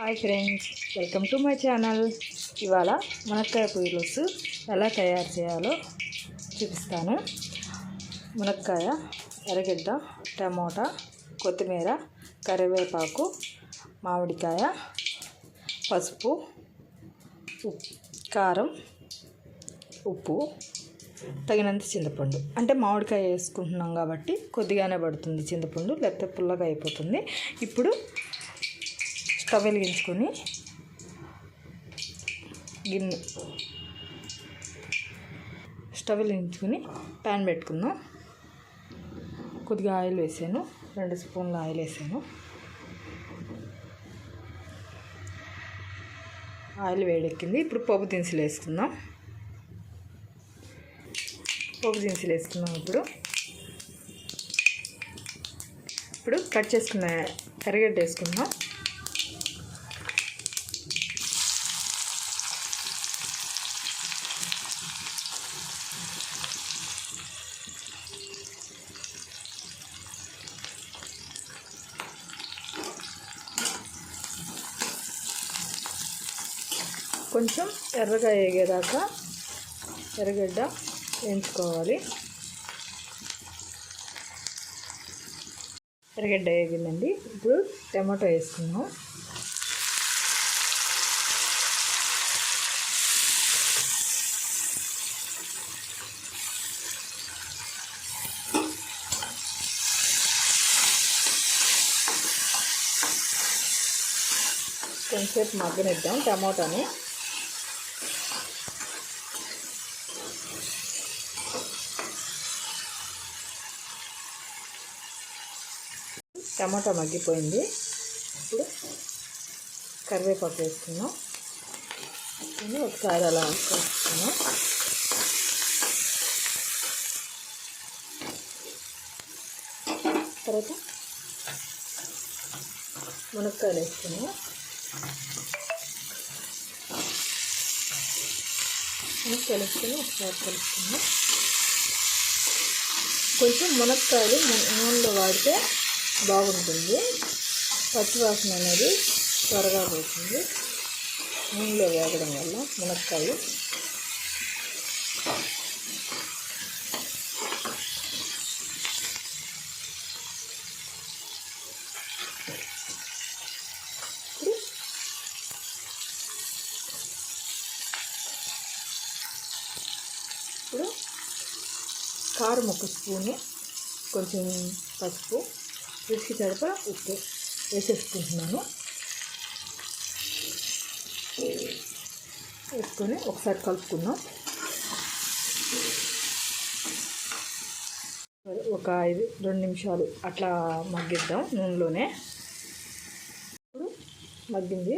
Hi friends, welcome to my channel. ఇవాళ మునక్కాయ పులుసు ఎలా తయారు చేయాలో చూపిస్తాను. మునక్కాయ, ఎర్రగడ్డ, టమోటా, కొత్తిమీర, కరివేపాకు, మామిడికాయ, పసుపు, కారం, ఉప్పు, తగినంత చింతపండు. అంటే మామిడికాయ వేసుకుంటున్నాం కాబట్టి కొద్దిగానే పడుతుంది చింతపండు, లేకపోతే పుల్లగా అయిపోతుంది. ఇప్పుడు స్టవ్ వెలిగించుకొని ప్యాన్ పెట్టుకుందాం. కొద్దిగా ఆయిల్ వేసాను, 2 స్పూన్ల ఆయిల్ వేసాను. ఆయిల్ వేడెక్కింది. ఇప్పుడు పోపు దినుసులు వేసుకుందాం. ఇప్పుడు కట్ చేసుకున్న ఎర్రగడ్డ వేసుకుందాం. కొంచెం ఎర్రగా వేగేదాకా ఎర్రగడ్డ వేయించుకోవాలి. ఎర్రగడ్డ వేగిందండి. ఇప్పుడు టమాటో వేసుకుందాం. కొంచెంసేపు మగ్గనిద్దాం టమాటాని. టమాటా మగ్గిపోయింది. ఇప్పుడు కరివేపాకు వేసుకున్నాం. ఒకసారి అలా వేసుకున్నాం. తర్వాత మునక్కాయలు వేసుకున్నాం. ఒకసారి కలుపుకున్నాం. కొంచెం మునక్కాయలు నూనెలో వాడితే బాగుంటుంది. పచ్చివాసన అనేది త్వరగా పోతుంది నూనెలో వేగడం వల్ల. మునక్కాయ ఇప్పుడు కారం 1 స్పూను, కొంచెం పసుపు, రుచికి సరిపడా ఉప్పు వేసేసుకుంటున్నాను. వేసుకొని ఒకసారి కలుపుకుందాం. ఒక 2 నిమిషాలు అట్లా మగ్గిద్దాం నూనెలోనే. ఇప్పుడు మగ్గింది.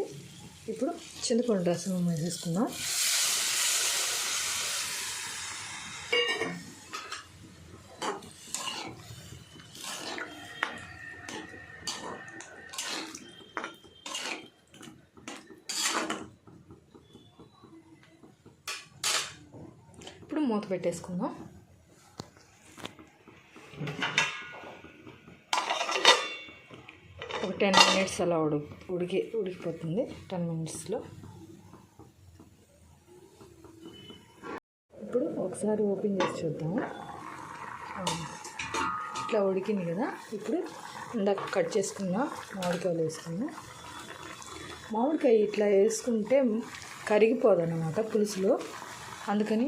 ఇప్పుడు చింతపండు రసం వేసేసుకుందాం. ఇప్పుడు మూత పెట్టేసుకుందాం. ఒక 10 మినిట్స్ అలా ఉడికిపోతుంది. 10 మినిట్స్లో ఇప్పుడు ఒకసారి ఓపెన్ చేసి చూద్దాము. ఇట్లా ఉడికింది కదా. ఇప్పుడు ఇందాక కట్ చేసుకున్న మామిడికాయలు వేసుకున్నాం. మామిడికాయ ఇట్లా వేసుకుంటే కరిగిపోదన్నమాట పులుసులో. అందుకని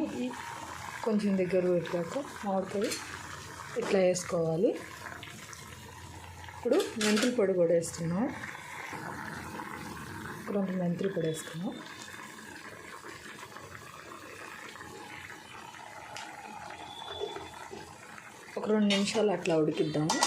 కొంచెం దగ్గర పెట్టాక మామిడికాయ ఇట్లా వేసుకోవాలి. ఇప్పుడు మెంతుల పొడి కూడా వేస్తున్నాం. కొంచెం మెంతుల పొడి వేసుకున్నాం. ఒక 2 నిమిషాలు అట్లా ఉడికిద్దాము.